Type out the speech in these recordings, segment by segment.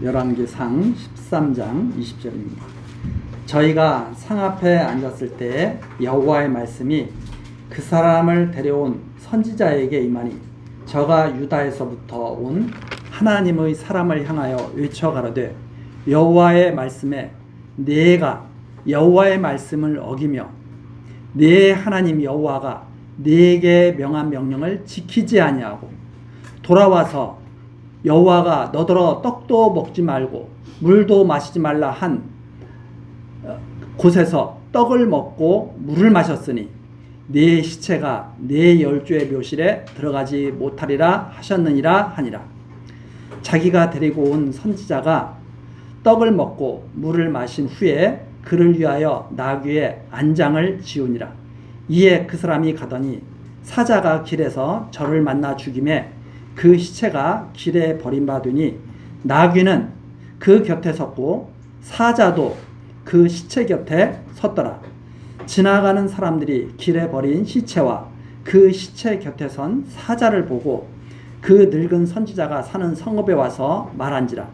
열왕기상 13장 20절입니다. 저희가 상 앞에 앉았을 때 여호와의 말씀이 그 사람을 데려온 선지자에게 임하니 저가 유다에서부터 온 하나님의 사람을 향하여 외쳐 가로되 여호와의 말씀에 네가 여호와의 말씀을 어기며 네 하나님 여호와가 네게 명한 명령을 지키지 아니하고 돌아와서 여호와가 너더러 떡도 먹지 말고 물도 마시지 말라 한 곳에서 떡을 먹고 물을 마셨으니 네 시체가 네 열조의 묘실에 들어가지 못하리라 하셨느니라 하니라. 자기가 데리고 온 선지자가 떡을 먹고 물을 마신 후에 그를 위하여 나귀의 안장을 지우니라. 이에 그 사람이 가더니 사자가 길에서 저를 만나 죽임에 그 시체가 길에 버림받으니 나귀는 그 곁에 섰고 사자도 그 시체 곁에 섰더라. 지나가는 사람들이 길에 버린 시체와 그 시체 곁에 선 사자를 보고 그 늙은 선지자가 사는 성읍에 와서 말한지라.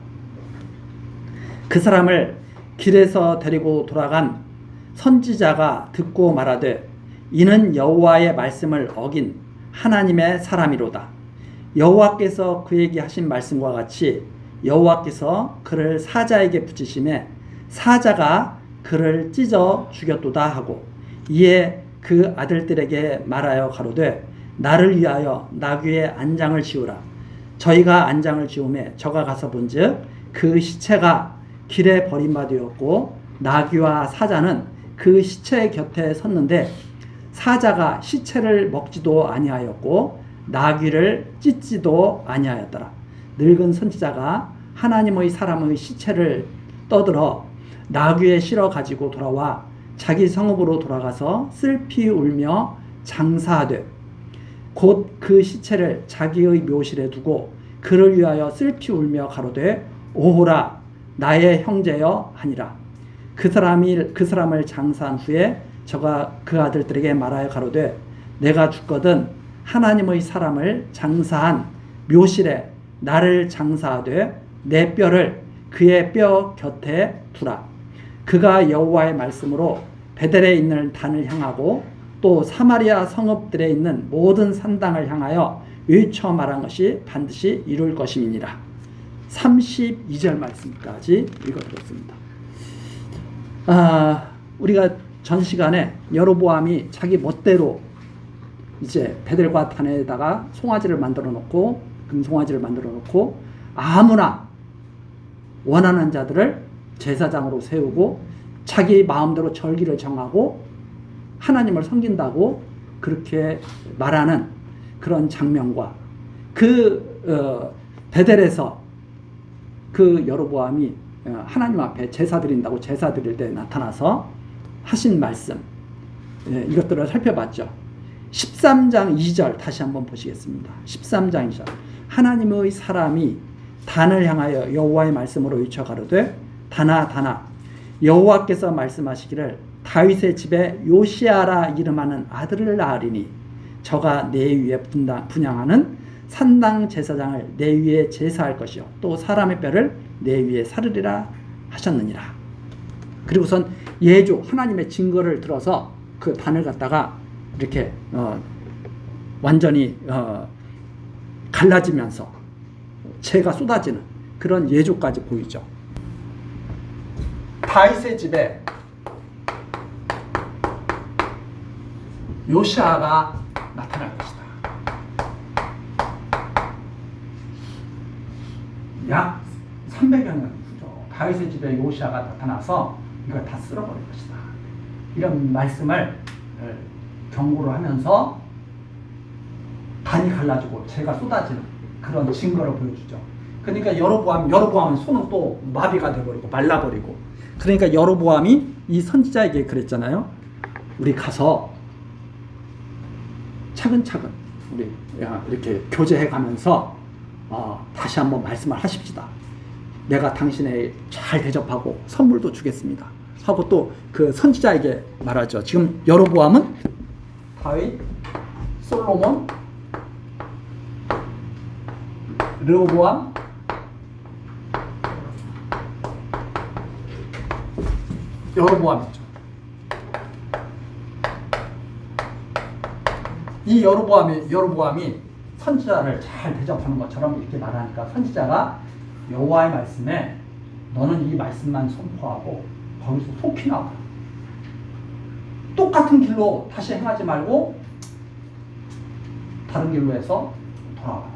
그 사람을 길에서 데리고 돌아간 선지자가 듣고 말하되 이는 여호와의 말씀을 어긴 하나님의 사람이로다. 여호와께서 그에게 하신 말씀과 같이 여호와께서 그를 사자에게 붙이심에 사자가 그를 찢어 죽였도다 하고 이에 그 아들들에게 말하여 가로되 나를 위하여 나귀의 안장을 지우라. 저희가 안장을 지우매 저가 가서 본즉 그 시체가 길에 버림받았고 나귀와 사자는 그 시체 곁에 섰는데 사자가 시체를 먹지도 아니하였고 나귀를 찢지도 아니하였더라. 늙은 선지자가 하나님의 사람의 시체를 떠들어 나귀에 실어 가지고 돌아와 자기 성읍으로 돌아가서 슬피 울며 장사하되 곧 그 시체를 자기의 묘실에 두고 그를 위하여 슬피 울며 가로되 오호라 나의 형제여 하니라. 그 사람을 장사한 후에 저가 그 아들들에게 말하여 가로되 내가 죽거든 하나님의 사람을 장사한 묘실에 나를 장사하되 내 뼈를 그의 뼈 곁에 두라. 그가 여호와의 말씀으로 베델에 있는 단을 향하고 또 사마리아 성읍들에 있는 모든 산당을 향하여 외쳐 말한 것이 반드시 이룰 것임이니라. 32절 말씀까지 읽어드렸습니다. 우리가 전 시간에 여로보암이 자기 멋대로 이제 베델과 단에다가 송아지를 만들어 놓고 금송아지를 만들어 놓고 아무나 원하는 자들을 제사장으로 세우고 자기 마음대로 절기를 정하고 하나님을 섬긴다고 그렇게 말하는 그런 장면과 그 베델에서 그 여로보암이 하나님 앞에 제사 드린다고 제사 드릴 때 나타나서 하신 말씀, 이것들을 살펴봤죠. 13장 2절 다시 한번 보시겠습니다. 13장 2절 하나님의 사람이 단을 향하여 여호와의 말씀으로 외쳐 가로되 단아 단아 여호와께서 말씀하시기를 다윗의 집에 요시아라 이름하는 아들을 낳으리니 저가 내 위에 분향하는 산당 제사장을 내 위에 제사할 것이요 또 사람의 뼈를 내 위에 사르리라 하셨느니라. 그리고선 예조 하나님의 증거를 들어서 그 단을 갖다가 이렇게 완전히 갈라지면서 재가 쏟아지는 그런 예조까지 보이죠. 다윗의 집에 요시아가 나타날 것이다. 약 300여 년 후죠. 다윗의 집에 요시아가 나타나서 이걸 다 쓸어버릴 것이다. 이런 말씀을 경고를 하면서 단이 갈라지고 재가 쏟아지는 그런 증거를 보여주죠. 그러니까 여로보암은 손은 또 마비가 돼버리고 말라버리고 그러니까 여로보암이 이 선지자에게 그랬잖아요. 우리 가서 차근차근 우리 이렇게 교제해가면서 다시 한번 말씀을 하십시다. 내가 당신의 잘 대접하고 선물도 주겠습니다. 하고 또 그 선지자에게 말하죠. 지금 여로보암은 다윗, 솔로몬, 르호보암, 여로보암이죠. 이 여로보암이 선지자를 잘 대접하는 것처럼 이렇게 말하니까 선지자가 여호와의 말씀에 너는 이 말씀만 선포하고 거기서 속히 나와. 똑같은 길로 다시 행하지 말고 다른 길로 해서 돌아와.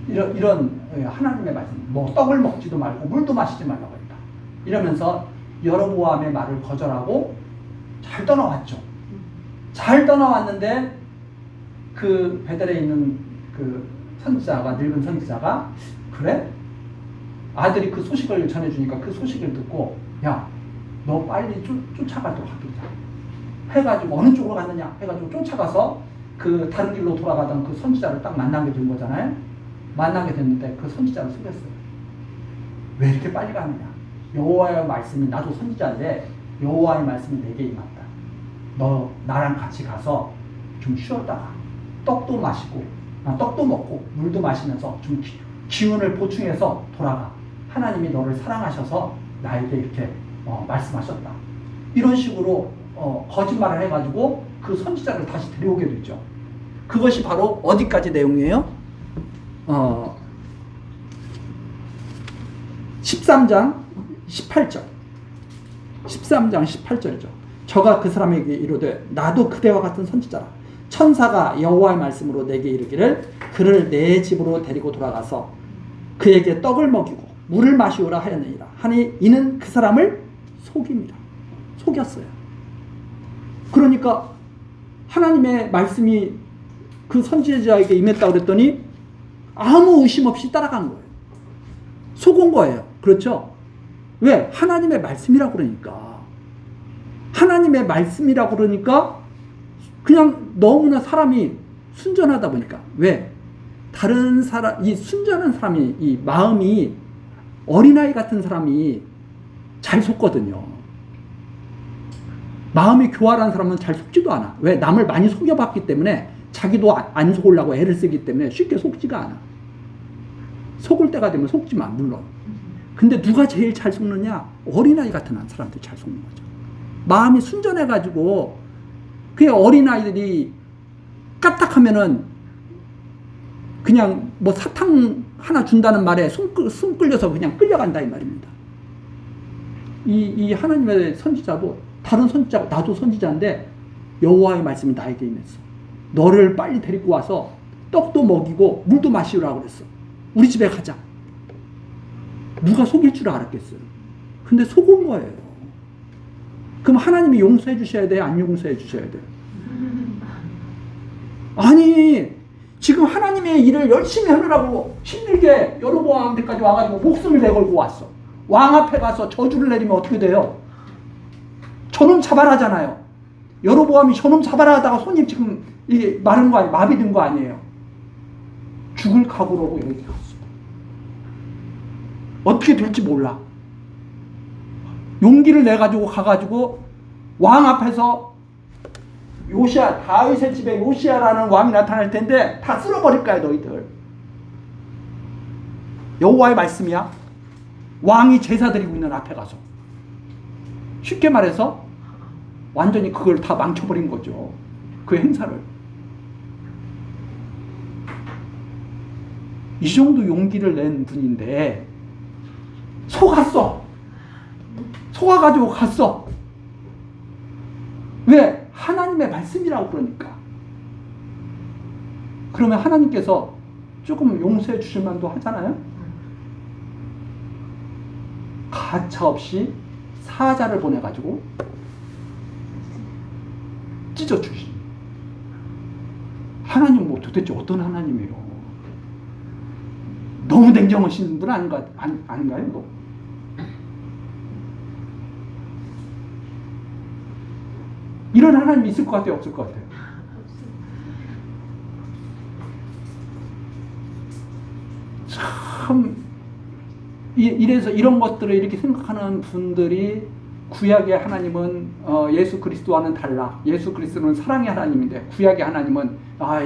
이런 하나님의 말씀. 뭐 떡을 먹지도 말고 물도 마시지 말라고 했다. 이러면서 여로보암의 말을 거절하고 잘 떠나왔죠. 잘 떠나왔는데 그 베델에 있는 그 선지자가, 늙은 선지자가, 그래? 아들이 그 소식을 전해주니까 그 소식을 듣고, 야, 너 빨리 쫓아가도록 하겠다. 해가지고 어느 쪽으로 갔느냐 해가지고 쫓아가서 그 다른 길로 돌아가던 그 선지자를 딱 만나게 된 거잖아요. 만나게 됐는데 그 선지자를 속였어요. 왜 이렇게 빨리 가느냐? 여호와의 말씀이, 나도 선지자인데 여호와의 말씀이 내게 임한다. 너 나랑 같이 가서 좀 쉬었다가 떡도 먹고 물도 마시면서 좀 기운을 보충해서 돌아가. 하나님이 너를 사랑하셔서 나에게 이렇게 말씀하셨다. 이런 식으로 거짓말을 해가지고 그 선지자를 다시 데려오게 됐죠. 그것이 바로 어디까지 내용이에요? 13장 18절. 13장 18절이죠. 저가 그 사람에게 이르되 나도 그대와 같은 선지자라. 천사가 여호와의 말씀으로 내게 이르기를 그를 내 집으로 데리고 돌아가서 그에게 떡을 먹이고 물을 마시오라 하였느니라. 하니 이는 그 사람을 속였어요. 그러니까 하나님의 말씀이 그 선지자에게 임했다고 그랬더니 아무 의심 없이 따라간 거예요. 속은 거예요. 그렇죠? 왜? 하나님의 말씀이라고 그러니까. 하나님의 말씀이라고 그러니까 그냥 너무나 사람이 순전하다 보니까. 왜? 다른 사람, 이 순전한 사람이, 이 마음이 어린아이 같은 사람이 잘 속거든요. 마음이 교활한 사람은 잘 속지도 않아. 왜? 남을 많이 속여봤기 때문에 자기도 안 속으려고 애를 쓰기 때문에 쉽게 속지가 않아. 속을 때가 되면 속지만, 물론. 근데 누가 제일 잘 속느냐? 어린아이 같은 사람들이 잘 속는 거죠. 마음이 순전해가지고, 그 어린아이들이 까딱하면은 그냥 뭐 사탕 하나 준다는 말에 숨 끌려서 그냥 끌려간다 이 말입니다. 이 하나님의 선지자도, 다른 선지자고 나도 선지자인데 여호와의 말씀이 나에게 임했어. 너를 빨리 데리고 와서 떡도 먹이고 물도 마시라고 그랬어. 우리 집에 가자. 누가 속일 줄 알았겠어요. 근데 속은 거예요. 그럼 하나님이 용서해 주셔야 돼요? 안 용서해 주셔야 돼요? 아니, 지금 하나님의 일을 열심히 하느라고 힘들게 여로보암 데까지 와가지고 목숨을 내걸고 왔어. 왕 앞에 가서 저주를 내리면 어떻게 돼요? 저놈 잡아라 하잖아요. 여로보암이 저놈 잡아라 하다가 손이 지금 이게 마른 거 아니에요? 마비된 거 아니에요? 죽을 각오로 이렇게 갔어. 어떻게 될지 몰라. 용기를 내가지고 가가지고 왕 앞에서 요시야, 다윗의 집에 요시야라는 왕이 나타날 텐데 다 쓸어버릴 거야 너희들. 여호와의 말씀이야. 왕이 제사 드리고 있는 앞에 가서 쉽게 말해서 완전히 그걸 다 망쳐버린 거죠. 그 행사를. 이 정도 용기를 낸 분인데 속았어. 속아가지고 갔어. 왜? 하나님의 말씀이라고 그러니까. 그러면 하나님께서 조금 용서해 주실 만도 하잖아요. 가차없이 사자를 보내가지고 찢어주시. 하나님 뭐 도대체 어떤 하나님이에요? 너무 냉정하신 분 아닌가요? 뭐? 이런 하나님이 있을 것 같아요? 없을 것 같아요? 참 이래서 이런 것들을 이렇게 생각하는 분들이 구약의 하나님은 예수 그리스도와는 달라. 예수 그리스도는 사랑의 하나님인데 구약의 하나님은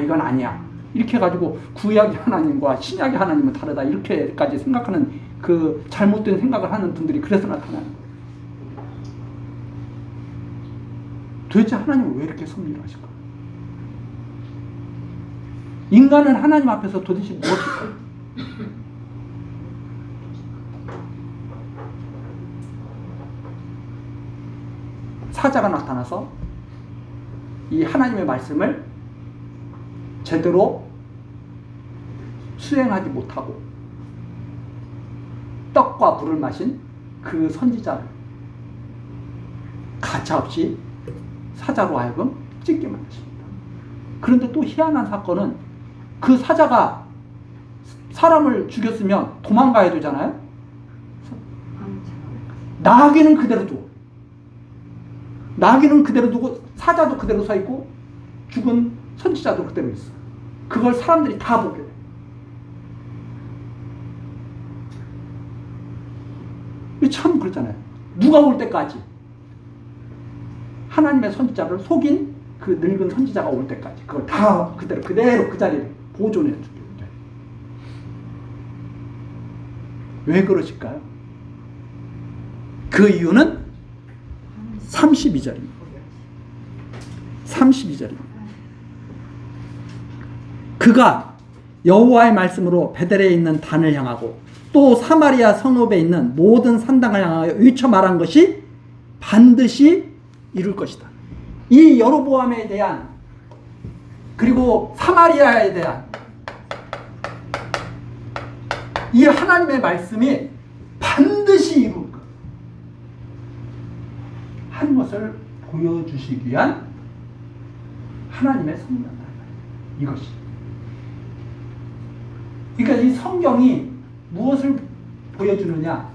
이건 아니야. 이렇게 해가지고 구약의 하나님과 신약의 하나님은 다르다. 이렇게까지 생각하는 그 잘못된 생각을 하는 분들이 그래서 나타나는 거예요. 도대체 하나님은 왜 이렇게 섭리를 하실까? 인간은 하나님 앞에서 도대체 무엇일까? 사자가 나타나서 이 하나님의 말씀을 제대로 수행하지 못하고 떡과 물을 마신 그 선지자를 가차없이 사자로 하여금 찢게 만드십니다. 그런데 또 희한한 사건은 그 사자가 사람을 죽였으면 도망가야 되잖아요. 나귀는 그대로 두고, 나귀는 그대로 두고 사자도 그대로 서 있고 죽은 선지자도 그대로 있어. 그걸 사람들이 다 보게 돼. 참 그렇잖아요. 누가 올 때까지 하나님의 선지자를 속인 그 늙은 선지자가 올 때까지 그걸 다 그대로 그 자리를 보존해 주게 돼. 왜 그러실까요? 그 이유는 32절입니다. 32절입니다. 그가 여호와의 말씀으로 베델에 있는 단을 향하고 또 사마리아 성읍에 있는 모든 산당을 향하여 외쳐 말한 것이 반드시 이룰 것이다. 이 여로보암에 대한 그리고 사마리아에 대한 이 하나님의 말씀이 반드시 이룰 것 한 것을 보여주시기 위한 하나님의 섭리다. 이것이. 그러니까 이 성경이 무엇을 보여주느냐?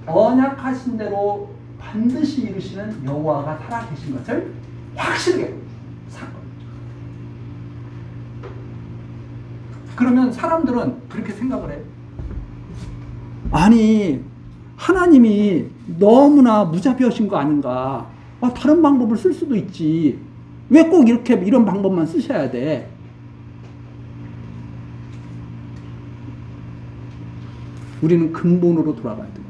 언약하신 대로 반드시 이루시는 여호와가 살아계신 것을 확실하게 사건. 그러면 사람들은 그렇게 생각을 해요. 아니, 하나님이 너무나 무자비하신 거 아닌가? 다른 방법을 쓸 수도 있지. 왜 꼭 이렇게 이런 방법만 쓰셔야 돼? 우리는 근본으로 돌아가야 됩니다.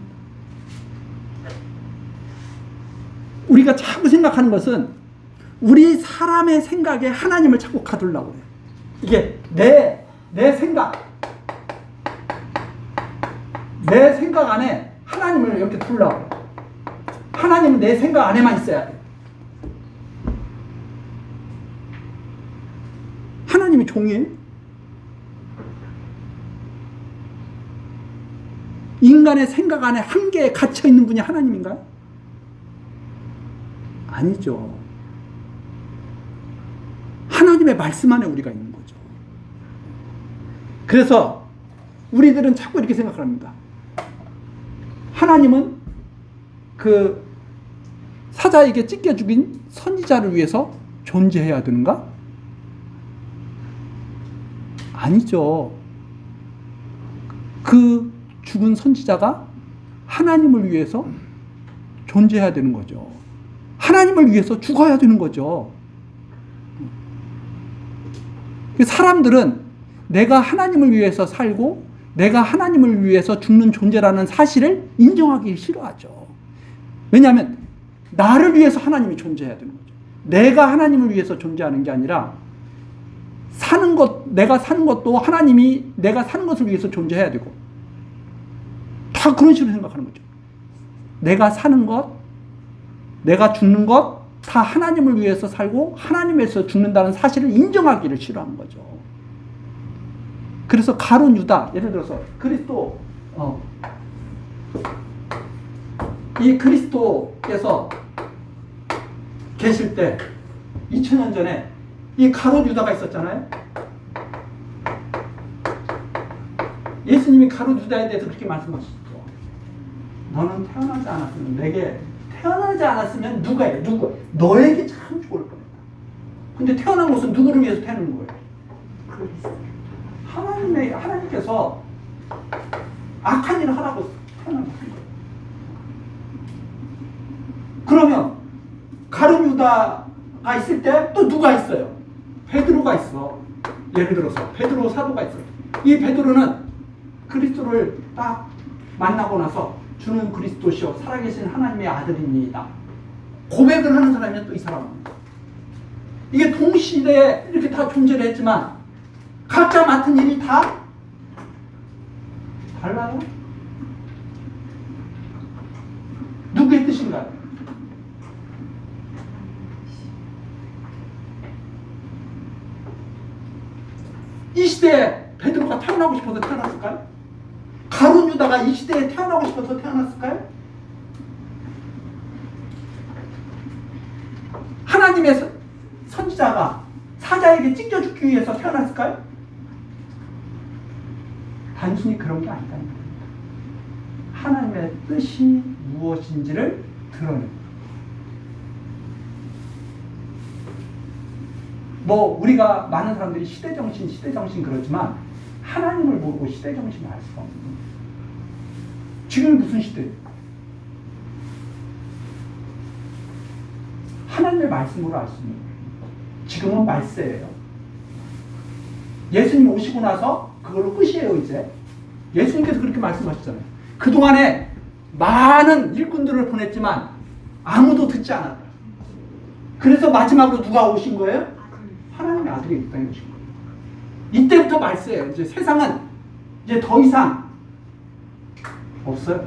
우리가 자꾸 생각하는 것은 우리 사람의 생각에 하나님을 자꾸 가두려고 해요. 이게 내 생각 안에 하나님을 이렇게 두려고 해요. 하나님은 내 생각 안에만 있어야 돼. 하나님이 종이에요? 인간의 생각 안에 한계에 갇혀 있는 분이 하나님인가요? 아니죠. 하나님의 말씀 안에 우리가 있는 거죠. 그래서 우리들은 자꾸 이렇게 생각을 합니다. 하나님은 그 사자에게 찢겨 죽인 선지자를 위해서 존재해야 되는가? 아니죠. 그 죽은 선지자가 하나님을 위해서 존재해야 되는 거죠. 하나님을 위해서 죽어야 되는 거죠. 사람들은 내가 하나님을 위해서 살고 내가 하나님을 위해서 죽는 존재라는 사실을 인정하기 싫어하죠. 왜냐하면 나를 위해서 하나님이 존재해야 되는 거죠. 내가 하나님을 위해서 존재하는 게 아니라 내가 사는 것도 하나님이 내가 사는 것을 위해서 존재해야 되고 다 그런 식으로 생각하는 거죠. 내가 사는 것, 내가 죽는 것 다 하나님을 위해서 살고 하나님에서 죽는다는 사실을 인정하기를 싫어하는 거죠. 그래서 가룟 유다, 예를 들어서 그리스도 이 그리스도께서 계실 때 2000년 전에 이 가룟 유다가 있었잖아요. 예수님이 가룟 유다에 대해서 그렇게 말씀하셨죠. 너는 태어나지 않았으면 누가 해? 너에게 참 죽을 뻔했다. 근데 태어난 것은 누구를 위해서 태어난 거예요? 하나님께서 악한 일을 하라고 태어난 거예요. 그러면 가룟 유다가 있을 때 또 누가 있어요? 베드로가 있어. 예를 들어서 베드로 사도가 있어요. 이 베드로는 그리스도를 딱 만나고 나서 주는 그리스도시요 살아계신 하나님의 아들입니다. 고백을 하는 사람이면 또 이 사람은 이게 동시대에 이렇게 다 존재를 했지만 각자 맡은 일이 다 달라요. 누구의 뜻인가요? 이 시대에 베드로가 태어나고 싶어서 태어났을까요? 가룟 유다가 이 시대에 태어나고 싶어서 태어났을까요? 하나님의 선지자가 사자에게 찢겨 죽기 위해서 태어났을까요? 단순히 그런 게 아니다. 하나님의 뜻이 무엇인지를 드러내는. 뭐 우리가 많은 사람들이 시대정신 그러지만 하나님을 모르고 시대정신을 알 수가 없는 거예요. 지금 무슨 시대예요? 하나님의 말씀으로 알 수 있는 거예요. 지금은 말세예요. 예수님 오시고 나서 그걸로 끝이에요. 이제 예수님께서 그렇게 말씀하셨잖아요. 그동안에 많은 일꾼들을 보냈지만 아무도 듣지 않았다. 그래서 마지막으로 누가 오신 거예요? 하나님의 아들이 이 땅에 오신 거예요. 이때부터 말세예요. 이제 세상은 이제 더 이상 없어요.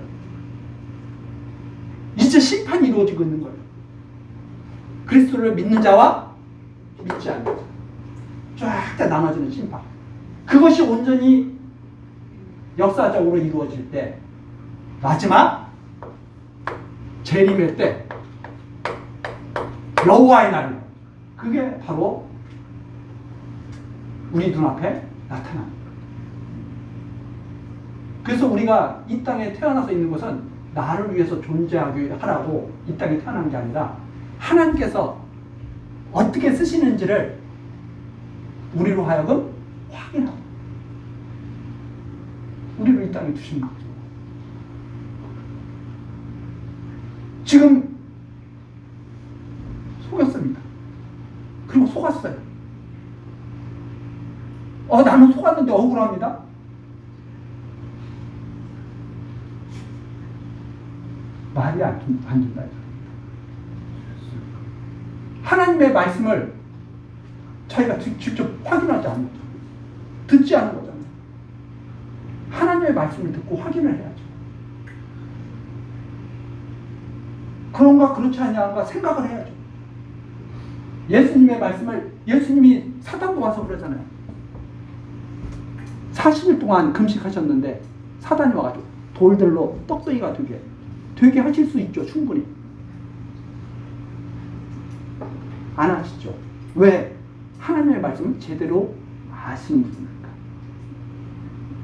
이제 심판이 이루어지고 있는 거예요. 그리스도를 믿는 자와 믿지 않는 자, 쫙 다 나눠지는 심판. 그것이 온전히 역사적으로 이루어질 때 마지막 재림의 때 여호와의 날, 그게 바로 우리 눈앞에 나타납니다. 그래서 우리가 이 땅에 태어나서 있는 것은 나를 위해서 존재하게 하라고 이 땅에 태어난 게 아니라 하나님께서 어떻게 쓰시는지를 우리로 하여금 확인하고 우리를 이 땅에 두신 거죠. 지금 속였습니다. 그리고 속았어요. 나는 속았는데 억울합니다. 말이 안 된다. 하나님의 말씀을 자기가 직접 확인하지 않는 거죠. 듣지 않은 거잖아요. 하나님의 말씀을 듣고 확인을 해야죠. 그런가 그렇지 않냐가 생각을 해야죠. 예수님의 말씀을, 예수님이 사단도 와서 그러잖아요. 40일 동안 금식하셨는데 사단이 와가지고 돌들로 떡덩이가 되게 하실 수 있죠. 충분히. 안 하시죠. 왜? 하나님의 말씀을 제대로 아시는 분이니까.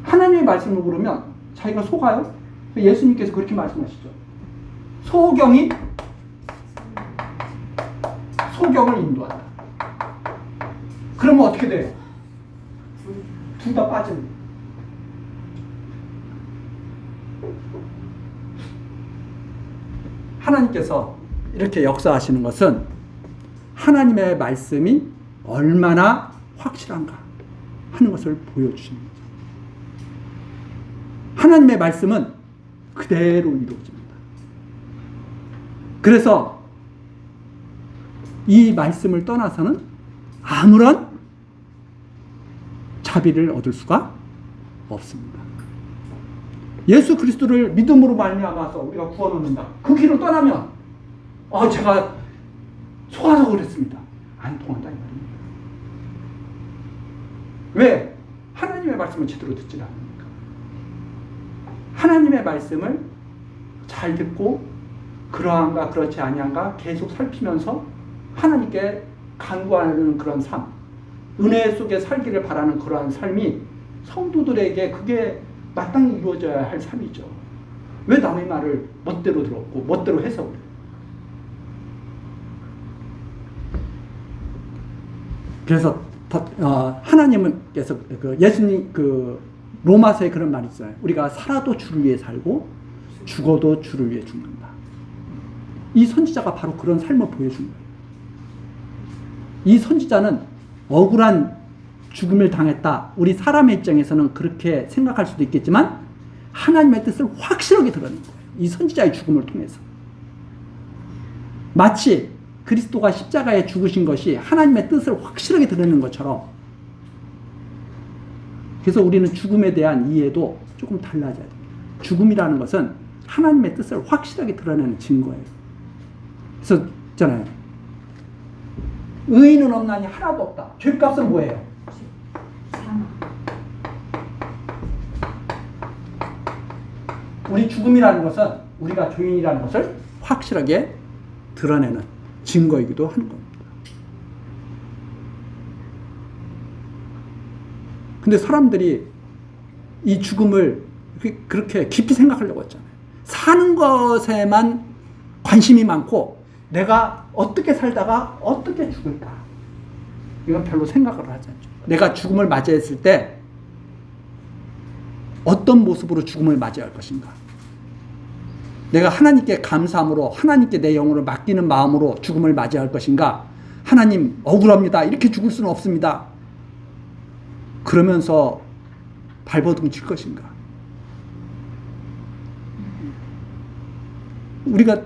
하나님의 말씀을 모르면 자기가 속아요. 예수님께서 그렇게 말씀하시죠. 소경이 소경을 인도한다. 그러면 어떻게 돼요? 둘 다 빠집니다. 하나님께서 이렇게 역사하시는 것은 하나님의 말씀이 얼마나 확실한가 하는 것을 보여주시는 거죠. 하나님의 말씀은 그대로 이루어집니다. 그래서 이 말씀을 떠나서는 아무런 자비를 얻을 수가 없습니다. 예수 그리스도를 믿음으로 말미암아서 우리가 구원 얻는다. 그 길을 떠나면 제가 속아서 그랬습니다. 안 통한다 이 말입니다. 왜? 하나님의 말씀을 제대로 듣지 않습니까? 하나님의 말씀을 잘 듣고 그러한가 그렇지 아니한가 계속 살피면서 하나님께 간구하는 그런 삶, 은혜 속에 살기를 바라는 그러한 삶이 성도들에게 그게 마땅히 이루어져야 할 삶이죠. 왜 남의 말을 멋대로 들었고 멋대로 해석을 해요? 그래서 하나님께서 예수님 로마서에 그런 말이 있어요. 우리가 살아도 주를 위해 살고 죽어도 주를 위해 죽는다. 이 선지자가 바로 그런 삶을 보여준 거예요. 이 선지자는 억울한 죽음을 당했다. 우리 사람의 입장에서는 그렇게 생각할 수도 있겠지만 하나님의 뜻을 확실하게 드러낸 거예요. 이 선지자의 죽음을 통해서. 마치 그리스도가 십자가에 죽으신 것이 하나님의 뜻을 확실하게 드러내는 것처럼, 그래서 우리는 죽음에 대한 이해도 조금 달라져야 돼요. 죽음이라는 것은 하나님의 뜻을 확실하게 드러내는 증거예요. 그래서 있잖아요. 의인은 없나니 하나도 없다. 죄값은 뭐예요? 우리 죽음이라는 것은 우리가 죄인이라는 것을 확실하게 드러내는 증거이기도 하는 겁니다. 근데 사람들이 이 죽음을 그렇게 깊이 생각하려고 했잖아요. 사는 것에만 관심이 많고 내가 어떻게 살다가 어떻게 죽을까, 이건 별로 생각을 하지 않죠. 내가 죽음을 맞이했을 때 어떤 모습으로 죽음을 맞이할 것인가, 내가 하나님께 감사함으로 하나님께 내 영혼을 맡기는 마음으로 죽음을 맞이할 것인가, 하나님 억울합니다, 이렇게 죽을 수는 없습니다, 그러면서 발버둥 칠 것인가. 우리가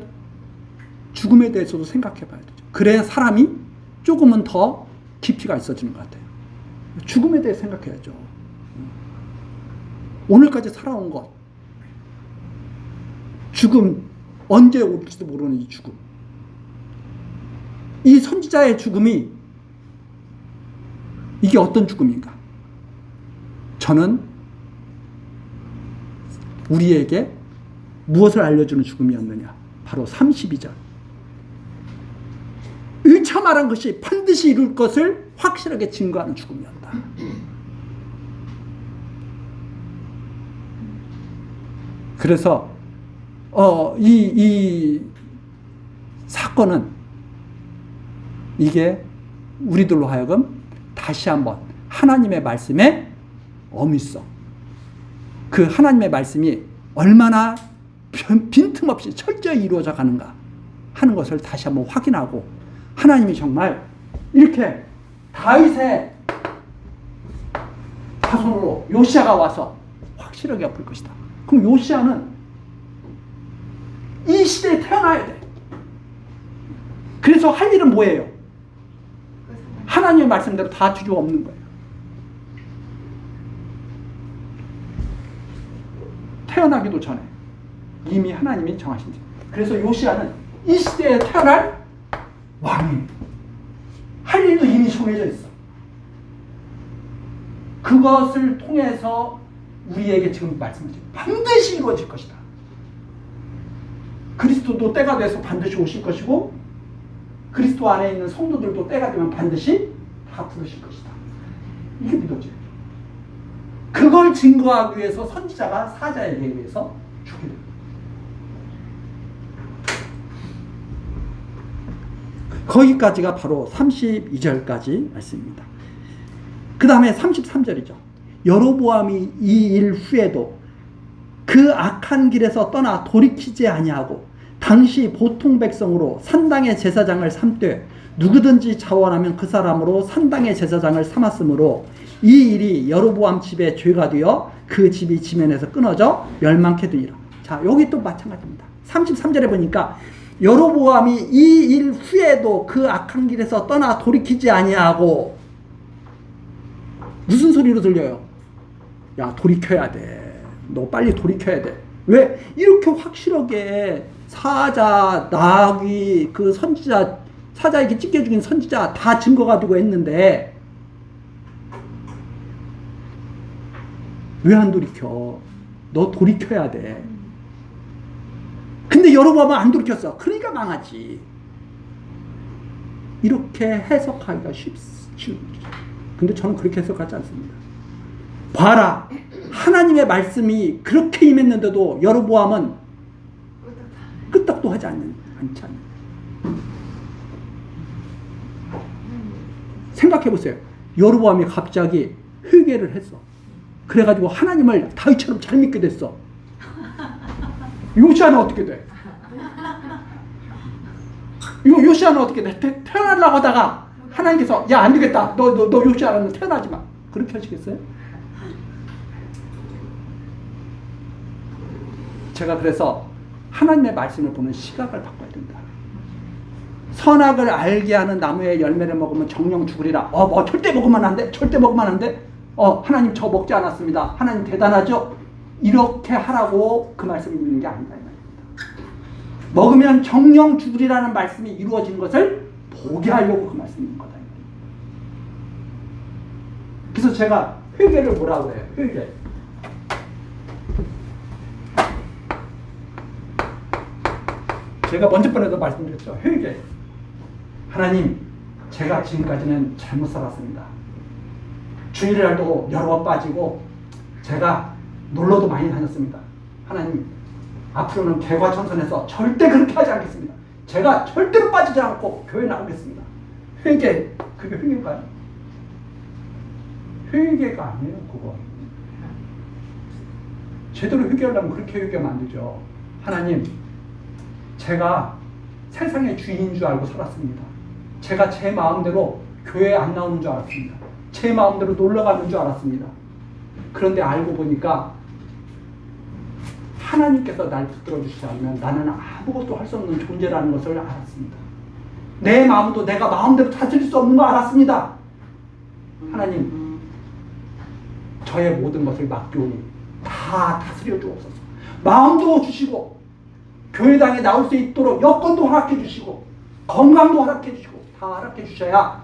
죽음에 대해서도 생각해 봐야 되죠. 그래야 사람이 조금은 더 깊이가 있어지는 것 같아요. 죽음에 대해 생각해야죠. 오늘까지 살아온 것, 죽음, 언제 올지도 모르는 이 죽음, 이 선지자의 죽음이 이게 어떤 죽음인가? 저는 우리에게 무엇을 알려주는 죽음이었느냐? 바로 32절. 일차 말한 것이 반드시 이룰 것을 확실하게 증거하는 죽음이었다. 그래서 이 사건은 이게 우리들로 하여금 다시 한번 하나님의 말씀의 어미성, 그 하나님의 말씀이 얼마나 빈틈없이 철저히 이루어져 가는가 하는 것을 다시 한번 확인하고, 하나님이 정말 이렇게 다윗의 자손으로 요시아가 와서 확실하게 엎을 것이다. 그럼 요시아는 이 시대에 태어나야 돼. 그래서 할 일은 뭐예요? 하나님의 말씀대로 다 뒤집어엎는 거예요. 태어나기도 전에 이미 하나님이 정하신 지. 그래서 요시아는 이 시대에 태어날 왕이에요. 할 일도 이미 정해져 있어. 그것을 통해서 우리에게 지금 말씀드려요. 반드시 이루어질 것이다. 그리스도도 때가 돼서 반드시 오실 것이고, 그리스도 안에 있는 성도들도 때가 되면 반드시 다 부르실 것이다. 이게 믿어져요. 그걸 증거하기 위해서 선지자가 사자에게 의해서 죽게 됩니다. 거기까지가 바로 32절까지 말씀입니다. 그 다음에 33절이죠. 여로보암이 이 일 후에도 그 악한 길에서 떠나 돌이키지 아니하고 당시 보통 백성으로 산당의 제사장을 삼되 누구든지 자원하면 그 사람으로 산당의 제사장을 삼았으므로 이 일이 여로보암 집에 죄가 되어 그 집이 지면에서 끊어져 멸망케 되니라. 자, 여기 또 마찬가지입니다. 33절에 보니까 여로보암이 이 일 후에도 그 악한 길에서 떠나 돌이키지 아니하고, 무슨 소리로 들려요? 야, 돌이켜야 돼. 너 빨리 돌이켜야 돼. 왜? 이렇게 확실하게 사자, 나귀, 그 선지자, 사자에게 찢겨 죽인 선지자 다 증거 가지고 했는데 왜 안 돌이켜? 너 돌이켜야 돼. 근데 여로보암은 안 돌이켰어. 그러니까 망하지. 이렇게 해석하기가 쉽지. 근데 저는 그렇게 해석하지 않습니다. 봐라, 하나님의 말씀이 그렇게 임했는데도 여로보암은 끄떡도 하지 않지 않습니다. 생각해보세요. 여로보암이 갑자기 회개를 했어. 그래가지고 하나님을 다윗처럼 잘 믿게 됐어. 요시아는 어떻게 돼? 요시아는 어떻게 돼? 태어나려고 하다가 하나님께서 야, 안 되겠다. 너 요시아는 태어나지 마. 그렇게 하시겠어요? 제가 그래서 하나님의 말씀을 보는 시각을 바꿔야 된다. 선악을 알게 하는 나무의 열매를 먹으면 정령 죽으리라. 뭐 절대 먹으면 안 돼. 절대 먹으면 안 돼. 하나님 저 먹지 않았습니다. 하나님 대단하죠. 이렇게 하라고 그 말씀이 있는 게 아니다. 먹으면 정령 죽으리라는 말씀이 이루어진 것을 보게 하려고 그 말씀이 있는 거다. 그래서 제가 회개를 뭐라고 해요? 회개. 제가 먼저 번에도 말씀드렸죠. 회개. 하나님, 제가 지금까지는 잘못 살았습니다. 주일날도 여러 번 빠지고 제가 놀러도 많이 다녔습니다. 하나님, 앞으로는 개과천선해서 절대 그렇게 하지 않겠습니다. 제가 절대로 빠지지 않고 교회 나오겠습니다. 회개, 그게 회개인가요? 회개가 아니에요, 그거. 제대로 회개하려면 그렇게 회개하면 안 되죠. 하나님, 제가 세상의 주인인 줄 알고 살았습니다. 제가 제 마음대로 교회에 안 나오는 줄 알았습니다. 제 마음대로 놀러 가는 줄 알았습니다. 그런데 알고 보니까 하나님께서 날 붙들어 주시지 않으면 나는 아무것도 할 수 없는 존재라는 것을 알았습니다. 내 마음도 내가 마음대로 다스릴 수 없는 거 알았습니다. 하나님, 저의 모든 것을 맡겨오니 다 다스려 주옵소서. 마음도 주시고 교회당에 나올 수 있도록 여건도 허락해 주시고 건강도 허락해 주시고 다 허락해 주셔야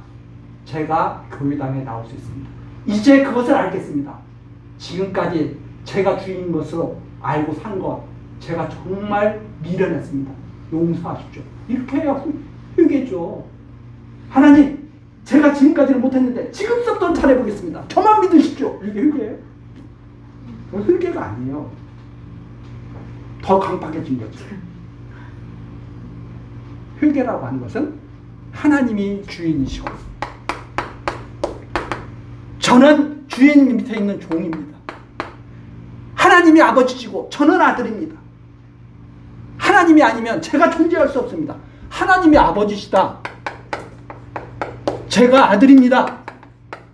제가 교회당에 나올 수 있습니다. 이제 그것을 알겠습니다. 지금까지 제가 주인 것으로 알고 산 것 제가 정말 미련했습니다. 용서하십시오. 이렇게 해야 회개죠. 하나님, 제가 지금까지는 못했는데 지금부터 잘해보겠습니다. 저만 믿으십시오. 이게 회개예요? 회개가 아니에요. 더 강팍해진 거죠. 회개라고 하는 것은 하나님이 주인이시고 저는 주인 밑에 있는 종입니다. 하나님이 아버지시고 저는 아들입니다. 하나님이 아니면 제가 존재할 수 없습니다. 하나님이 아버지시다. 제가 아들입니다.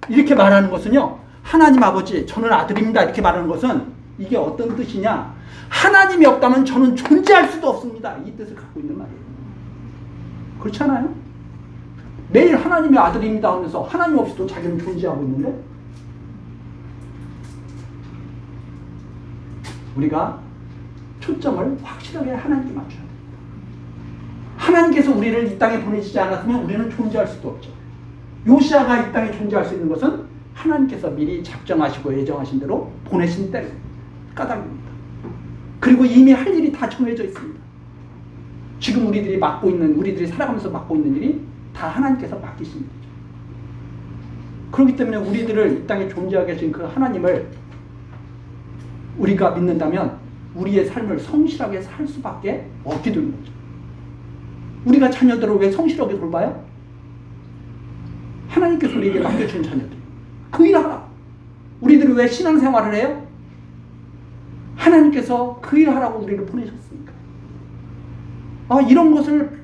이렇게 말하는 것은요. 하나님 아버지, 저는 아들입니다. 이렇게 말하는 것은 이게 어떤 뜻이냐. 하나님이 없다면 저는 존재할 수도 없습니다. 이 뜻을 갖고 있는 말이에요. 그렇지 않아요? 매일 하나님의 아들입니다 하면서 하나님 없이도 자기는 존재하고 있는데 우리가 초점을 확실하게 하나님께 맞춰야 됩니다. 하나님께서 우리를 이 땅에 보내시지 않았으면 우리는 존재할 수도 없죠. 요시아가 이 땅에 존재할 수 있는 것은 하나님께서 미리 작정하시고 예정하신 대로 보내신 때 까닭입니다. 그리고 이미 할 일이 다 정해져 있습니다. 지금 우리들이 살아가면서 맡고 있는 일이 다 하나님께서 맡기신 일이죠. 그렇기 때문에 우리들을 이 땅에 존재하게 하신 그 하나님을 우리가 믿는다면 우리의 삶을 성실하게 살 수밖에 없게 되는 거죠. 우리가 자녀들을 왜 성실하게 돌봐요? 하나님께서 우리에게 맡겨준 자녀들. 그 일 하라. 우리들이 왜 신앙생활을 해요? 하나님께서 그 일 하라고 우리를 보내셨으니까. 이런 것을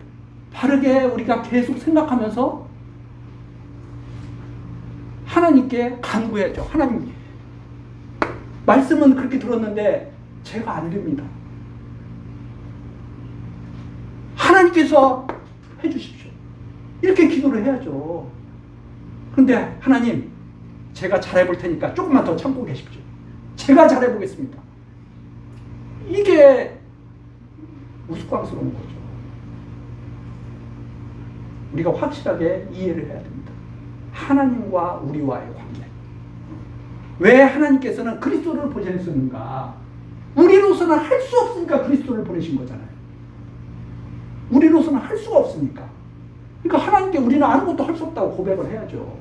바르게 우리가 계속 생각하면서 하나님께 간구해야죠. 하나님, 말씀은 그렇게 들었는데 제가 안 됩니다. 하나님께서 해주십시오. 이렇게 기도를 해야죠. 그런데 하나님, 제가 잘해볼 테니까 조금만 더 참고 계십시오. 제가 잘해보겠습니다. 이게 우스꽝스러운 거죠. 우리가 확실하게 이해를 해야 됩니다. 하나님과 우리와의 관계. 왜 하나님께서는 그리스도를 보내셨는가? 우리로서는 할 수 없으니까 그리스도를 보내신 거잖아요. 우리로서는 할 수가 없으니까. 그러니까 하나님께 우리는 아무것도 할 수 없다고 고백을 해야죠.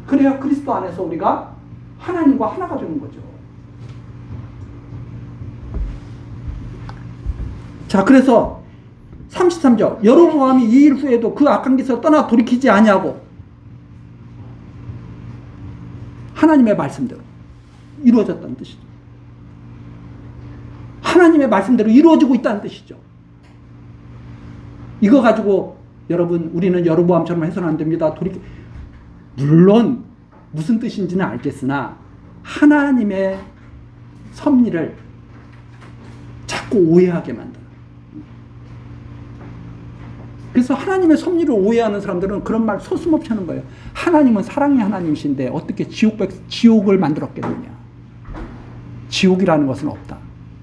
그래야 그리스도 안에서 우리가 하나님과 하나가 되는 거죠. 자, 그래서 33절 여로보암이 이 일 후에도 그 악한 길에서 떠나 돌이키지 아니하고 하나님의 말씀대로 이루어졌다는 뜻이죠. 하나님의 말씀대로 이루어지고 있다는 뜻이죠. 이거 가지고 여러분 우리는 여로보암처럼 해서는 안 됩니다. 물론 무슨 뜻인지는 알겠으나 하나님의 섭리를 자꾸 오해하게 만들어요. 그래서 하나님의 섭리를 오해하는 사람들은 그런 말 서슴없이 하는 거예요. 하나님은 사랑의 하나님이신데 어떻게 지옥을 만들었겠느냐. 지옥이라는 것은 없다.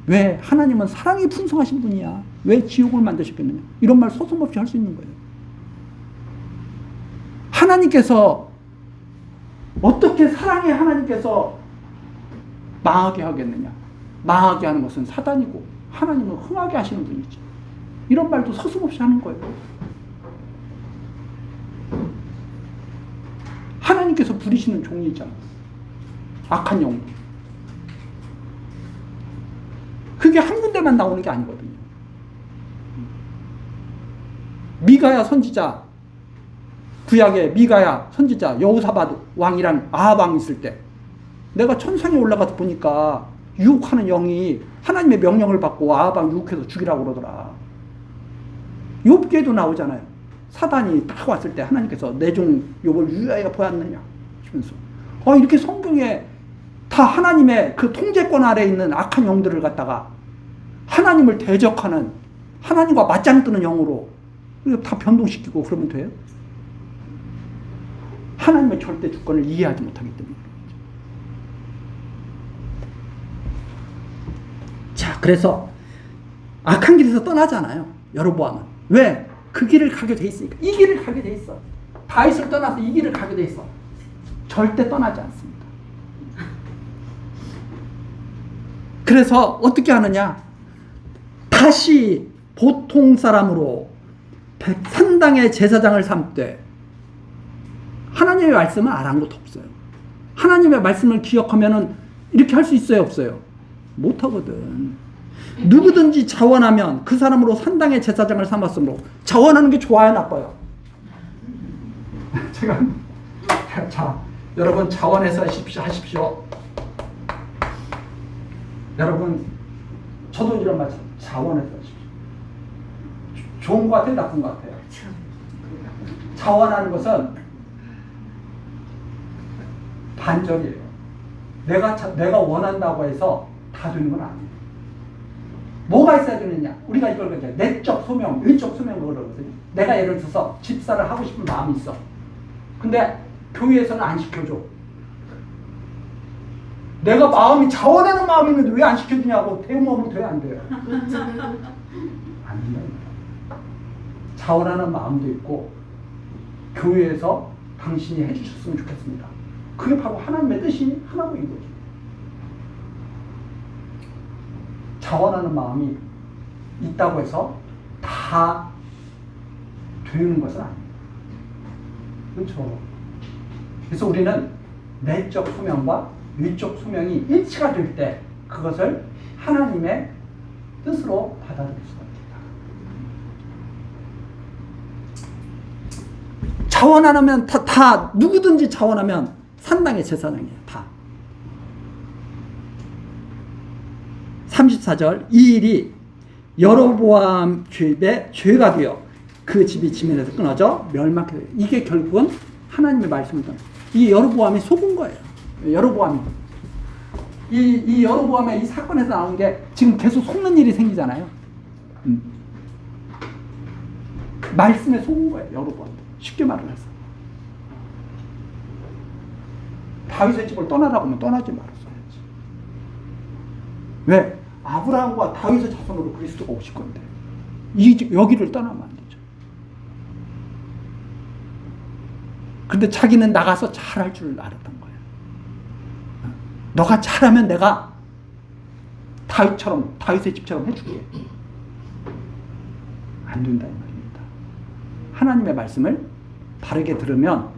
왜? 하나님은 사랑이 풍성하신 분이야. 왜 지옥을 만드셨겠느냐. 이런 말 서슴없이 할 수 있는 거예요. 하나님께서 어떻게 사랑의 하나님께서 망하게 하겠느냐. 망하게 하는 것은 사단이고 하나님은 흥하게 하시는 분이지. 이런 말도 서슴없이 하는 거예요. 하나님께서 부리시는 종이잖아. 악한 영웅. 그게 한 군데만 나오는 게 아니거든요. 미가야 선지자, 구약의 미가야 선지자, 여호사밧 왕이란 아합 왕이 있을 때 내가 천상에 올라가서 보니까 유혹하는 영이 하나님의 명령을 받고 아합 왕 유혹해서 죽이라고 그러더라. 욥기에도 나오잖아요. 사단이 딱 왔을 때 하나님께서 내 종 욥을 유하여 보았느냐 하면서 이렇게 성경에 다 하나님의 그 통제권 아래에 있는 악한 영들을 갖다가 하나님을 대적하는 하나님과 맞짱 뜨는 영으로 다 변동시키고 그러면 돼요? 하나님의 절대 주권을 이해하지 못하기 때문에. 자, 그래서 악한 길에서 떠나잖아요. 여로보암은. 왜? 그 길을 가게 돼 있으니까. 이 길을 가게 돼 있어. 다윗을 떠나서 이 길을 가게 돼 있어. 절대 떠나지 않습니다. 그래서 어떻게 하느냐? 다시 보통 사람으로 산당의 제사장을 삼되 하나님의 말씀은 아랑곳 없어요. 하나님의 말씀을 기억하면은 이렇게 할 수 있어요, 없어요? 못하거든. 누구든지 자원하면 그 사람으로 산당의 제사장을 삼았으므로. 자원하는 게 좋아요, 나빠요? 자, 여러분 자원해서 하십시오. 여러분 저도 이런 말 자원해서 하십시오. 좋은 것 같아요, 나쁜 것 같아요? 자원하는 것은 반절이에요. 내가 원한다고 해서 다 되는 건 아니에요. 뭐가 있어야 되느냐? 우리가 이걸 내적 소명, 외적 소명을 그러거든요. 내가 예를 들어서 집사를 하고 싶은 마음이 있어. 근데 교회에서는 안 시켜줘. 내가 마음이 자원하는 마음이 있는데 왜 안 시켜주냐고 대모하면 돼요, 안 돼요? 안 된답니다. 자원하는 마음도 있고 교회에서 당신이 해주셨으면 좋겠습니다. 그게 바로 하나님의 뜻이 하나고 있는 거죠. 자원하는 마음이 있다고 해서 다 되는 것은 아닙니다. 그렇죠? 그래서 우리는 내적 소명과 위적 소명이 일치가 될 때 그것을 하나님의 뜻으로 받아들일 수가 있다. 자원하면 다 누구든지 자원하면 산당의 제사장이에요. 다. 34절 이 일이 여로보암 집에 죄가 되어 그 집이 지면에서 끊어져 멸망하게 돼요. 이게 결국은 하나님의 말씀입니다. 이 여로보암이 속은 거예요. 여로보암이. 이 여로보암의 이 사건에서 나온 게 지금 계속 속는 일이 생기잖아요. 말씀에 속은 거예요. 여로보암. 쉽게 말을 해서. 다윗의 집을 떠나라고 하면 떠나지 말았어야지. 왜? 아브라함과 다윗의 자손으로 그리스도가 오실 건데 여기를 떠나면 안 되죠. 근데 자기는 나가서 잘할 줄 알았던 거예요. 너가 잘하면 내가 다윗의 집처럼 해줄게. 안 된다 이 말입니다. 하나님의 말씀을 바르게 들으면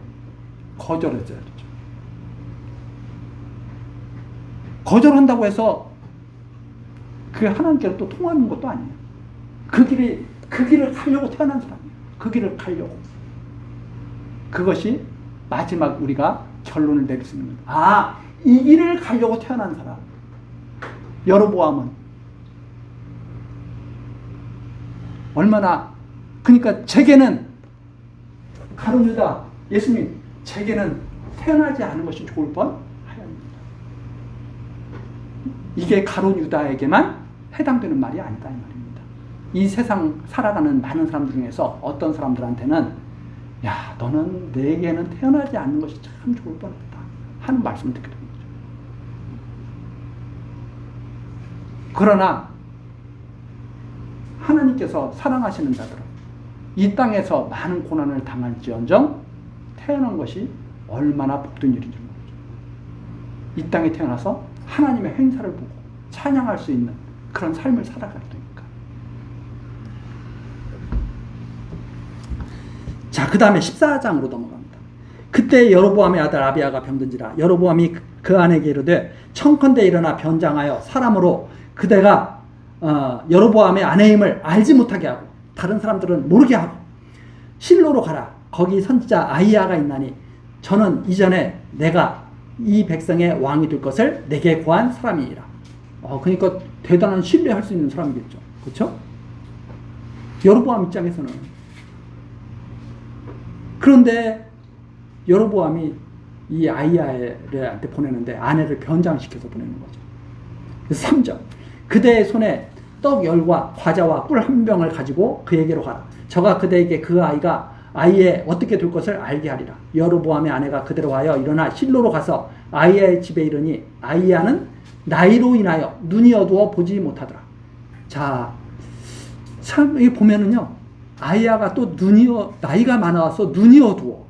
거절해줘야 되죠. 거절한다고 해서 그게 하나님께로 또 통하는 것도 아니에요. 그 길을 가려고 태어난 사람이에요. 그 길을 가려고. 그것이 마지막 우리가 결론을 내릴 수 있는 거예요. 이 길을 가려고 태어난 사람. 여로보암은 얼마나 그러니까 제게는 가룟 유다 예수님 제게는 태어나지 않은 것이 좋을 뻔하였습니다. 이게 가룟 유다에게만 해당되는 말이 아니다 이 말입니다. 이 세상 살아가는 많은 사람들 중에서 어떤 사람들한테는 야, 너는 내게는 태어나지 않는 것이 참 좋을 뻔했다 하는 말씀을 듣게 됩니다. 그러나 하나님께서 사랑하시는 자들은 이 땅에서 많은 고난을 당할지언정 태어난 것이 얼마나 복된 일인지 모르죠. 이 땅에 태어나서 하나님의 행사를 보고 찬양할 수 있는 그런 삶을 살아가게 됩니까? 자, 그 다음에 14장으로 넘어갑니다. 그때 여로보암의 아들 아비야가 병든지라 여로보암이 그 아내에게 이르되 청컨대 일어나 변장하여 사람으로 그대가 여로보암의 아내임을 알지 못하게 하고 다른 사람들은 모르게 하고 실로로 가라. 거기 선지자 아히야가 있나니 저는 이전에 내가 이 백성의 왕이 될 것을 내게 구한 사람이니라. 그러니까 대단한 신뢰할 수 있는 사람이겠죠. 그렇죠? 여로보암 입장에서는. 그런데 여로보암이 이 아히야한테 보내는데 아내를 변장시켜서 보내는 거죠. 그래서 3절. 그대의 손에 떡 열과 과자와 꿀 한 병을 가지고 그에게로 가라. 저가 그대에게 그 아이의 어떻게 될 것을 알게 하리라. 여로보암의 아내가 그대로 하여 일어나 실로로 가서 아히야의 집에 이르니 아히야는 나이로 인하여 눈이 어두워 보지 못하더라. 자, 참 여기 보면은요, 아히야가 또 나이가 많아서 눈이 어두워.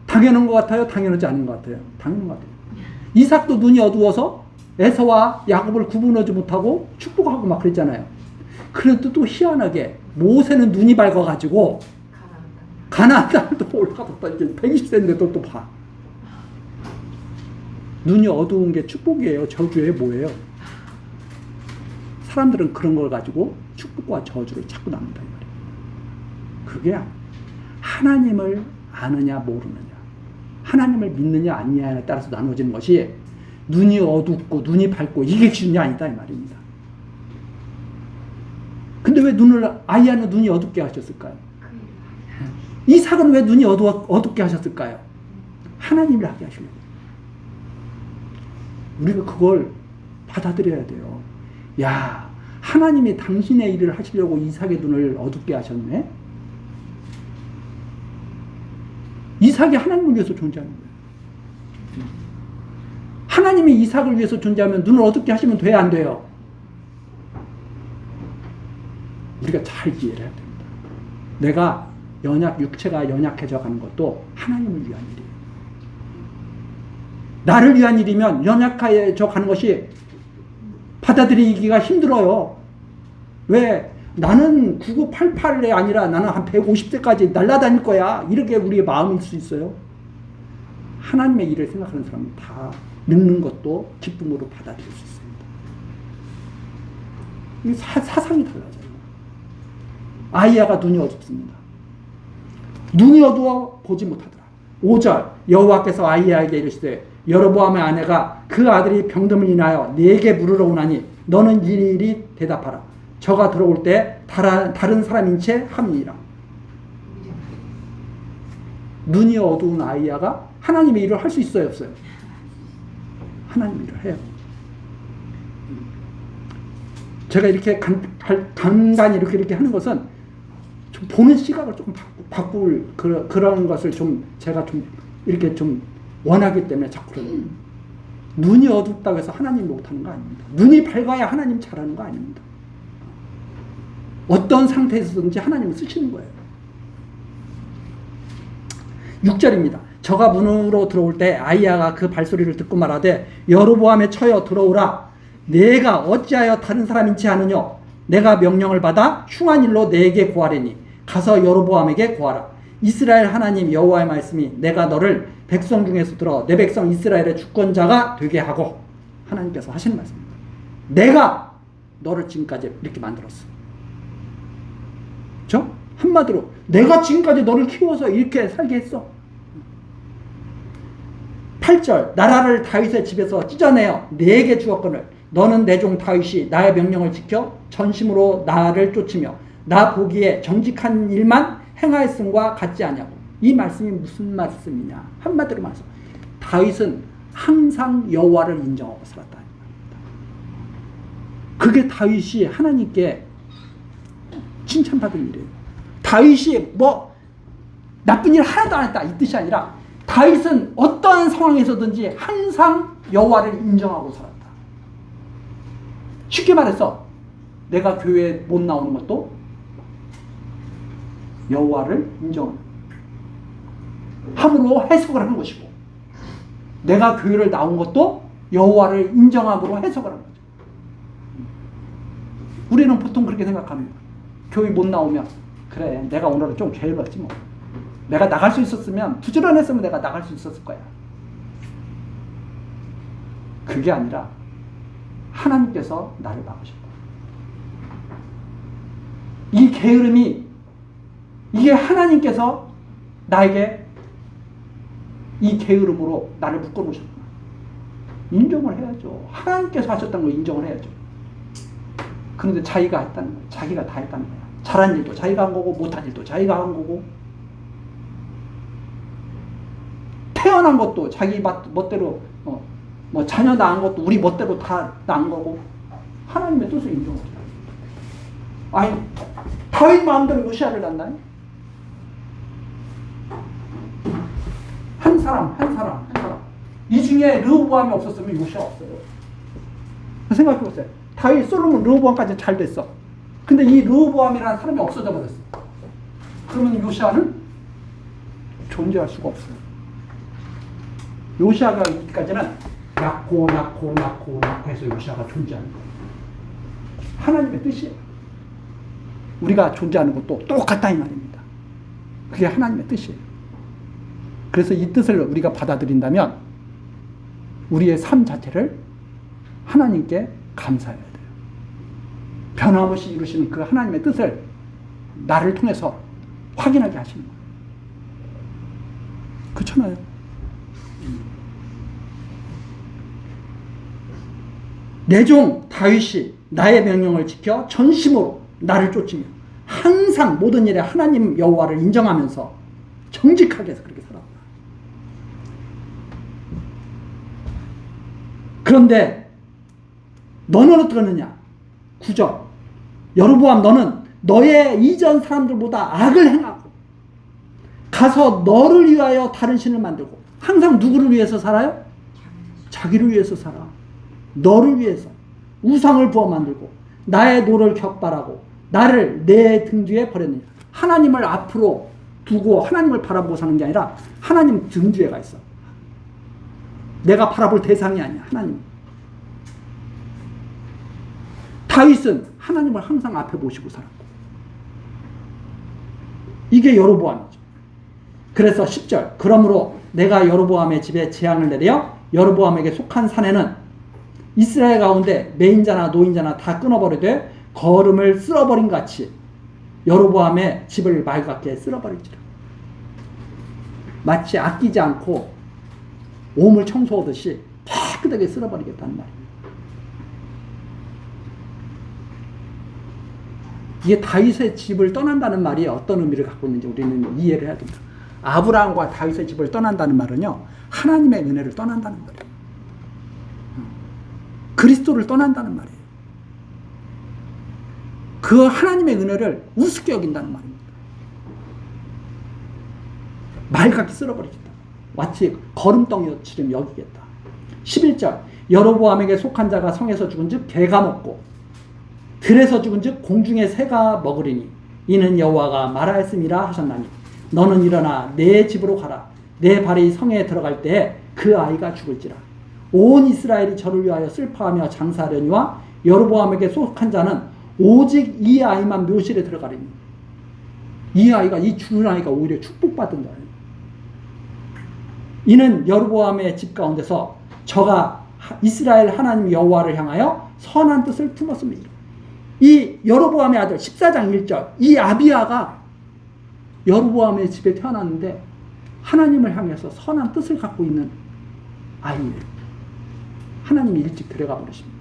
당연한 것 같아요? 당연하지 않은 것 같아요? 당연한 것 같아요. 이삭도 눈이 어두워서 에서와 야곱을 구분하지 못하고 축복하고 막 그랬잖아요. 그래도 또 희한하게 모세는 눈이 밝아가지고 가나안 땅도 올라갔다. 이게 120세인데도 또 봐. 눈이 어두운 게 축복이에요? 저주예요? 뭐예요? 사람들은 그런 걸 가지고 축복과 저주를 찾고 납니다. 이 말이에요. 그게 하나님을 아느냐 모르느냐, 하나님을 믿느냐 아니냐에 따라서 나눠지는 것이 눈이 어둡고 눈이 밝고 이게 기준이 아니다 이 말입니다. 근데 왜 아히야는 눈이 어둡게 하셨을까요? 이삭은 왜 눈이 어둡게 하셨을까요? 하나님을 하게 하시려고. 우리가 그걸 받아들여야 돼요. 야, 하나님이 당신의 일을 하시려고 이삭의 눈을 어둡게 하셨네? 이삭이 하나님을 위해서 존재하는 거예요. 하나님이 이삭을 위해서 존재하면 눈을 어둡게 하시면 돼야 안 돼요? 우리가 잘 이해를 해야 됩니다. 내가 육체가 연약해져 가는 것도 하나님을 위한 일이에요. 나를 위한 일이면 연약해져 가는 것이 받아들이기가 힘들어요. 왜? 나는 9988이 아니라 나는 한 150세까지 날아다닐 거야. 이렇게 우리의 마음일 수 있어요. 하나님의 일을 생각하는 사람은 다 늙는 것도 기쁨으로 받아들일 수 있습니다. 사상이 달라져요. 아히야가 눈이 어둡습니다. 눈이 어두워 보지 못하더라. 5절 여호와께서 아히야에게 이르시되 여로보암의 아내가 그 아들이 병듦을 인하여 네게 물으러 오나니 너는 일일이 대답하라. 저가 들어올 때 다른 사람인 채 함이니라. 눈이 어두운 아히야가 하나님의 일을 할 수 있어요, 없어요? 하나님 일을 해요. 제가 이렇게 간간히 이렇게 하는 것은 좀 보는 시각을 조금 바꿀 그런 것을 제가 이렇게 원하기 때문에 자꾸 그래요. 눈이 어둡다고 해서 하나님 못하는 거 아닙니다. 눈이 밝아야 하나님 잘하는 거 아닙니다. 어떤 상태에서든지 하나님을 쓰시는 거예요. 6절입니다. 저가 문으로 들어올 때 아히야가 그 발소리를 듣고 말하되 여로보암의 처여 들어오라. 내가 어찌하여 다른 사람인지 아느냐. 내가 명령을 받아 흉한 일로 내게 고하리니 가서 여로보암에게 고하라. 이스라엘 하나님 여호와의 말씀이 내가 너를 백성 중에서 들어 내 백성 이스라엘의 주권자가 되게 하고, 하나님께서 하시는 말씀입니다. 내가 너를 지금까지 이렇게 만들었어. 그렇죠? 한마디로 내가 지금까지 너를 키워서 이렇게 살게 했어. 8절 나라를 다윗의 집에서 찢어내어 내게 주었거늘 너는 내 종 다윗이 나의 명령을 지켜 전심으로 나를 쫓으며 나 보기에 정직한 일만 행하였음과 같지 않냐고. 이 말씀이 무슨 말씀이냐? 한마디로 말해서 다윗은 항상 여호와를 인정하고 살았다. 그게 다윗이 하나님께 칭찬받은 일이에요. 다윗이 뭐 나쁜 일 하나도 안 했다 이 뜻이 아니라 다윗은 어떠한 상황에서든지 항상 여호와를 인정하고 살았다. 쉽게 말해서 내가 교회에 못 나오는 것도 여호와를 인정함으로 해석을 한 것이고, 내가 교회를 나온 것도 여호와를 인정함으로 해석을 한 거죠. 우리는 보통 그렇게 생각합니다. 교회 못 나오면 그래 내가 오늘은 좀 게을렀지 뭐. 내가 나갈 수 있었으면 부지런했으면 내가 나갈 수 있었을 거야. 그게 아니라 하나님께서 나를 막으셨다. 이 게으름이 이게 하나님께서 나에게 이 게으름으로 나를 묶어놓으셨구나. 인정을 해야죠. 하나님께서 하셨다는 걸 인정을 해야죠. 그런데 자기가 했다는 거야. 자기가 다 했다는 거야. 잘한 일도 자기가 한 거고 못한 일도 자기가 한 거고, 태어난 것도 자기 멋대로 뭐 자녀 낳은 것도 우리 멋대로 다 낳은 거고, 하나님의 뜻을 인정하죠. 아니 다윗 마음대로 요시아를 낳나요? 한 사람 이 중에 르호보암이 없었으면 요시아 없어요. 생각해보세요. 다윗 솔로몬 르호보암까지 잘 됐어. 근데 이 르호보암이라는 사람이 없어져 버렸어. 그러면 요시아는 존재할 수가 없어요. 요시아가 있기까지는 낳고 해서 요시아가 존재하는 거예요. 하나님의 뜻이에요. 우리가 존재하는 것도 똑같다 이 말입니다. 그게 하나님의 뜻이에요. 그래서 이 뜻을 우리가 받아들인다면 우리의 삶 자체를 하나님께 감사해야 돼요. 변함없이 이루시는 그 하나님의 뜻을 나를 통해서 확인하게 하시는 거예요. 그렇잖아요. 내 종 다윗이 나의 명령을 지켜 전심으로 나를 쫓으며 항상 모든 일에 하나님 여호와를 인정하면서 정직하게 해서 그렇게 살았다. 그런데 너는 어떠느냐? 9절 여로보암 너는 너의 이전 사람들보다 악을 행하고 가서 너를 위하여 다른 신을 만들고, 항상 누구를 위해서 살아요? 자기를 위해서 살아. 너를 위해서 우상을 부어 만들고 나의 노를 격발하고 나를 내 등 뒤에 버렸느냐. 하나님을 앞으로 두고 하나님을 바라보고 사는 게 아니라 하나님 등 뒤에 가 있어. 내가 바라볼 대상이 아니야. 하나님. 다윗은 하나님을 항상 앞에 모시고 살았고, 이게 여로보암이죠. 그래서 10절 그러므로 내가 여로보암의 집에 재앙을 내려 여로보암에게 속한 산에는 이스라엘 가운데 매인자나 노인자나 다 끊어버리되 거름을 쓸어버린 같이 여로보암의 집을 맑게 쓸어버리지라. 마치 아끼지 않고 오물 청소하듯이 깨끗하게 쓸어버리겠다는 말입니다. 이게 다윗의 집을 떠난다는 말이 어떤 의미를 갖고 있는지 우리는 이해를 해야 됩니다. 아브라함과 다윗의 집을 떠난다는 말은요, 하나님의 은혜를 떠난다는 말이에요. 그리스도를 떠난다는 말이에요. 그 하나님의 은혜를 우습게 여긴다는 말입니다. 말갛게 쓸어버리겠다. 마치 거름덩이처럼 여기겠다. 11절 여로보암에게 속한 자가 성에서 죽은 즉 개가 먹고 들에서 죽은 즉 공중의 새가 먹으리니 이는 여호와가 말하였음이라 하셨나니 너는 일어나 내 집으로 가라. 내 발이 성에 들어갈 때에 그 아이가 죽을지라. 온 이스라엘이 저를 위하여 슬퍼하며 장사하려니와 여로보암에게 속한 자는 오직 이 아이만 묘실에 들어가리니. 이 아이가, 이 죽은 아이가 오히려 축복받은 자예요. 이는 여로보암의 집 가운데서 저가 이스라엘 하나님 여호와를 향하여 선한 뜻을 품었습니다. 이 여로보암의 아들 14장 1절 이 아비야가 여로보암의 집에 태어났는데 하나님을 향해서 선한 뜻을 갖고 있는 아이예요. 하나님이 일찍 데려가 버리십니다.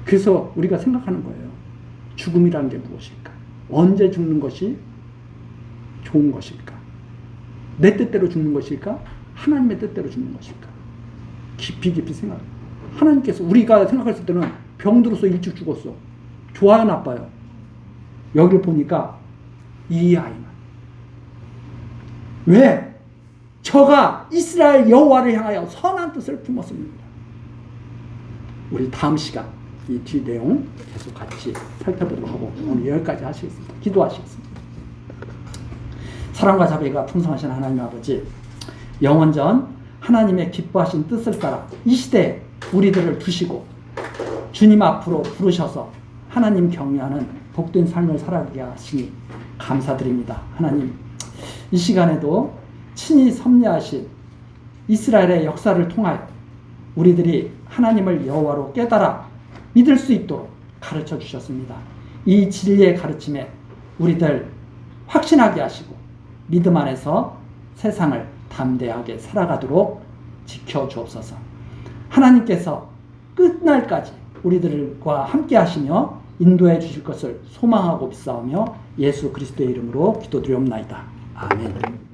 그래서 우리가 생각하는 거예요. 죽음이라는 게 무엇일까? 언제 죽는 것이 좋은 것일까? 내 뜻대로 죽는 것일까? 하나님의 뜻대로 죽는 것일까? 깊이 생각. 하나님께서 우리가 생각했을 때는 병들어서 일찍 죽었어. 좋아요, 나빠요? 여기를 보니까 이 아이만. 왜? 저가 이스라엘 여호와를 향하여 선한 뜻을 품었습니다. 우리 다음 시간 이 뒤 내용 계속 같이 살펴보도록 하고 오늘 여기까지 하시겠습니다. 기도하시겠습니다. 사랑과 자비가 풍성하신 하나님 아버지, 영원전 하나님의 기뻐하신 뜻을 따라 이 시대에 우리들을 두시고 주님 앞으로 부르셔서 하나님 경외하는 복된 삶을 살아가게 하시니 감사드립니다. 하나님, 이 시간에도 친히 섭리하신 이스라엘의 역사를 통하여 우리들이 하나님을 여호와로 깨달아 믿을 수 있도록 가르쳐 주셨습니다. 이 진리의 가르침에 우리들 확신하게 하시고 믿음 안에서 세상을 담대하게 살아가도록 지켜주옵소서. 하나님께서 끝날까지 우리들과 함께 하시며 인도해 주실 것을 소망하고 믿사오며 예수 그리스도의 이름으로 기도드리옵나이다. 아멘.